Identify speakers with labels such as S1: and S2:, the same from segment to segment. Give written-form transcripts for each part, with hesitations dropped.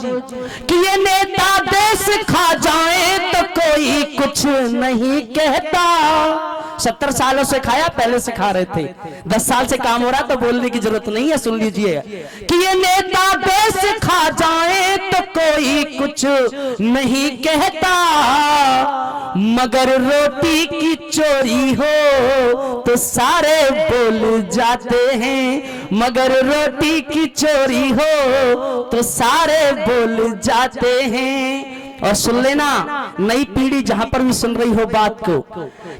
S1: कि ये नेता देश खा जाए तो कोई कुछ नहीं कहता। 70 सालों से खाया, पहले से खा रहे थे, 10 साल से काम हो रहा तो बोलने की जरूरत नहीं है। सुन लीजिए कि ये नेता देश खा जाए तो कोई कुछ नहीं कहता, मगर रोटी की चोरी हो तो सारे बोल जाते हैं, मगर रोटी की चोरी हो तो सारे बोल जाते हैं। और सुन लेना, नई पीढ़ी जहां पर भी सुन रही हो बात को,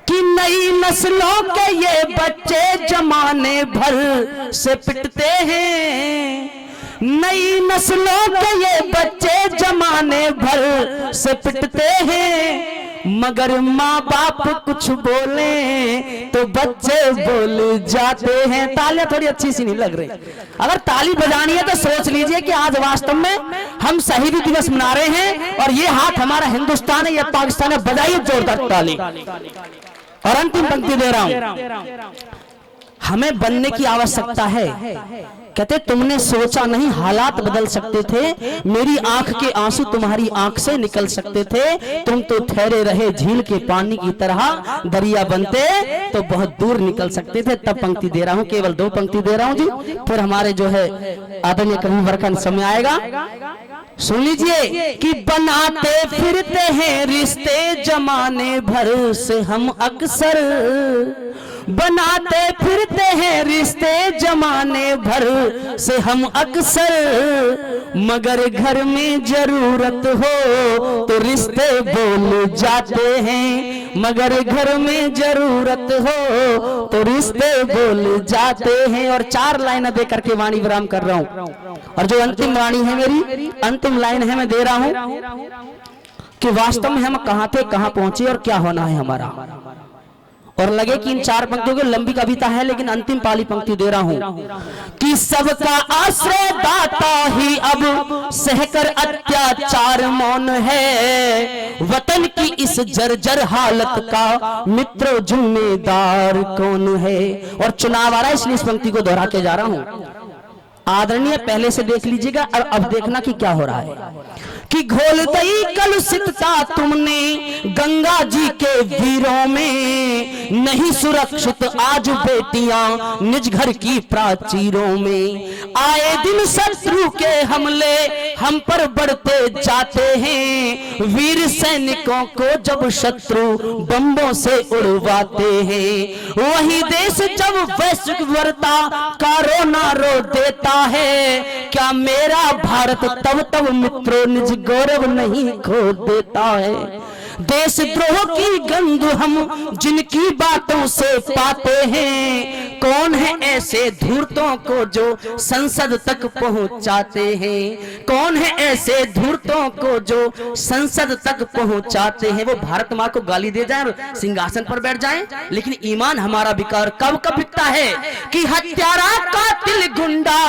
S1: कि नई नस्लों के ये बच्चे जमाने भर से पिटते हैं, नई नस्लों के ये बच्चे जमाने भर से पिटते हैं, मगर माँ बाप कुछ बोले तो बच्चे बोल जाते हैं। तालियां थोड़ी अच्छी सी नहीं लग रही। अगर ताली बजानी है तो सोच लीजिए कि आज वास्तव में हम शहीदी दिवस मना रहे हैं और ये हाथ हमारा हिंदुस्तान है या पाकिस्तान है। बजाइए जोरदार ताली। और अंतिम पंक्ति दे रहा हूं, हमें बनने की आवश्यकता है। कहते तुमने सोचा नहीं हालात बदल सकते थे, मेरी आंख के आंसू तुम्हारी आंख से निकल सकते थे, तुम तो ठहरे रहे झील के पानी की तरह, दरिया बनते तो बहुत दूर निकल सकते थे। तब पंक्ति दे रहा हूं, केवल 2 पंक्ति दे रहा हूं जी, फिर हमारे जो है आदरणीय कवि का समय आएगा। सुन लीजिए कि बनाते फिरते हैं रिश्ते जमाने भर से हम अक्सर, बनाते फिरते हैं रिश्ते जमाने भर से हम अक्सर, मगर घर में जरूरत हो तो रिश्ते बोल जाते हैं, मगर घर में जरूरत हो तो रिश्ते बोल जाते हैं। और 4 लाइनें दे करके वाणी विराम कर रहा हूं। और जो अंतिम वाणी है मेरी, अंतिम लाइन है मैं दे रहा हूं कि वास्तव में हम कहां थे, कहां पहुंचे और क्या होना है हमारा। और लगे कि इन 4 पंक्तियों की लंबी कविता है, लेकिन अंतिम पाली पंक्ति दे रहा हूं कि सबका आश्रय दाता ही अब सहकर अत्याचार मौन है, वतन की इस जर्जर हालत का मित्रों जिम्मेदार कौन है। और चुनाव आ रहा है इसलिए इस पंक्ति को दोहरा के जा रहा हूं। आदरणीय पहले से देख लीजिएगा और अब देखना कि क्या हो रहा है कि घोल दई कलुषितता तुमने गंगा जी के वीरों में, नहीं सुरक्षित आज बेटियां निज घर की प्राचीरों में, आए दिन शत्रु के हमले हम पर बढ़ते जाते हैं, वीर सैनिकों को जब शत्रु बम्बों से उड़वाते हैं, वही देश जब वैश्विक वार्ता का रोना रो देता है, क्या मेरा भारत तब तब मित्रों निज गौरव नहीं खो देता है। देशद्रोह की गंध हम जिनकी बातों से पाते हैं, कौन है ऐसे धूर्तों को जो संसद तक पहुंचाते हैं, कौन है ऐसे धूर्तों को जो संसद तक पहुंचाते हैं। वो भारत माँ को गाली दे जाए और सिंहासन पर बैठ जाएं, लेकिन ईमान हमारा विकार कब कब बिकता है कि हत्यारा कातिल गुंडा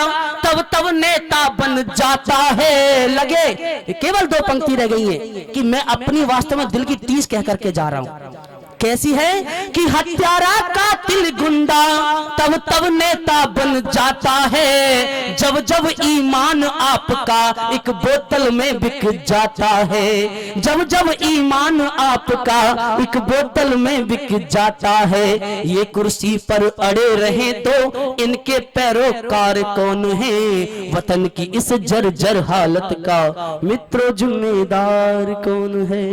S1: तब तब नेता बन जाता है। लगे केवल 2 पंक्ति रह गई है कि मैं अपनी वास्तव में दिल की टीस कह करके जा रहा हूं। कैसी है कि हत्यारा कातिल गुंडा तब तब नेता बन जाता है, जब जब ईमान आपका एक बोतल में बिक जाता है, जब जब ईमान आपका एक बोतल में बिक जाता है। ये कुर्सी पर अड़े रहे तो इनके पैरोकार कौन है, वतन की इस जर्जर हालत का मित्रों जिम्मेदार कौन है।